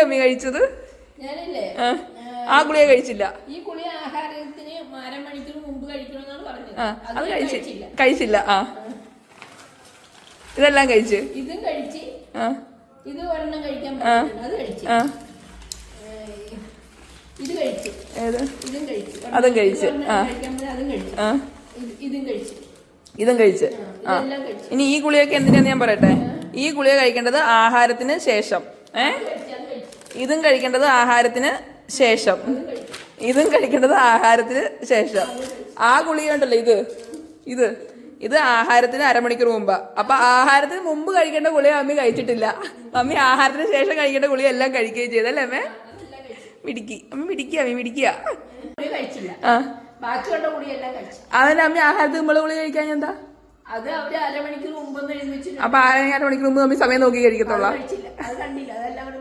അമ്മി കഴിച്ചത് ആ ഗുളിക കഴിച്ചില്ല. ഈ ഗുളിക ആഹാരത്തിന് 1/2 മണിക്കൂർ മുമ്പ് കഴിക്കണമെന്നാണ് പറഞ്ഞത്. അത് കഴിച്ചില്ല. ഇതെല്ലാം കഴിച്ച് ഇതും കഴിച്ച് ഇത് ഒരെണ്ണം കഴിക്കാൻ അത് കഴിച്ച് ഇത് കഴിച്ച് ഇതും കഴിച്ച് അതും കഴിച്ച് ഇതും കഴിച്ച്. ഇനി ഈ ഗുളിയൊക്കെ എന്തിനാന്ന് ഞാൻ പറയട്ടെ. ഈ ഗുളിക കഴിക്കേണ്ടത് ആഹാരത്തിന് ശേഷം. ഇതും കഴിക്കേണ്ടത് ആഹാരത്തിന് ശേഷം. ഇതും കഴിക്കേണ്ടത് ആഹാരത്തിന് ശേഷം. ആ ഗുളിക ഉണ്ടല്ലോ ഇത് ആഹാരത്തിന് 1/2 മണിക്കൂർ മുമ്പാ. അപ്പൊ ആഹാരത്തിന് മുമ്പ് കഴിക്കേണ്ട ഗുളിക അമ്മി കഴിച്ചിട്ടില്ല. അമ്മി ആഹാരത്തിന് ശേഷം കഴിക്കേണ്ട ഗുളിക എല്ലാം കഴിക്കുകയും ചെയ്തല്ലേ അമ്മേ? അമ്മ മിടിക്കുക. അതന്നെ അമ്മി ആഹാരത്തിന് മുമ്പ് ഗുളിക കഴിക്കാൻ എന്താ? അത് അവര് 1/2 മണിക്കൂർ മുമ്പ് എഴുതി വെച്ചിട്ട്. അപ്പൊ 1/2 മണിക്കൂർ മുമ്പ് അമ്മി സമയം നോക്കി കഴിക്കത്തുള്ള. അത് കണ്ടില്ല, അതെല്ലാം കൂടെ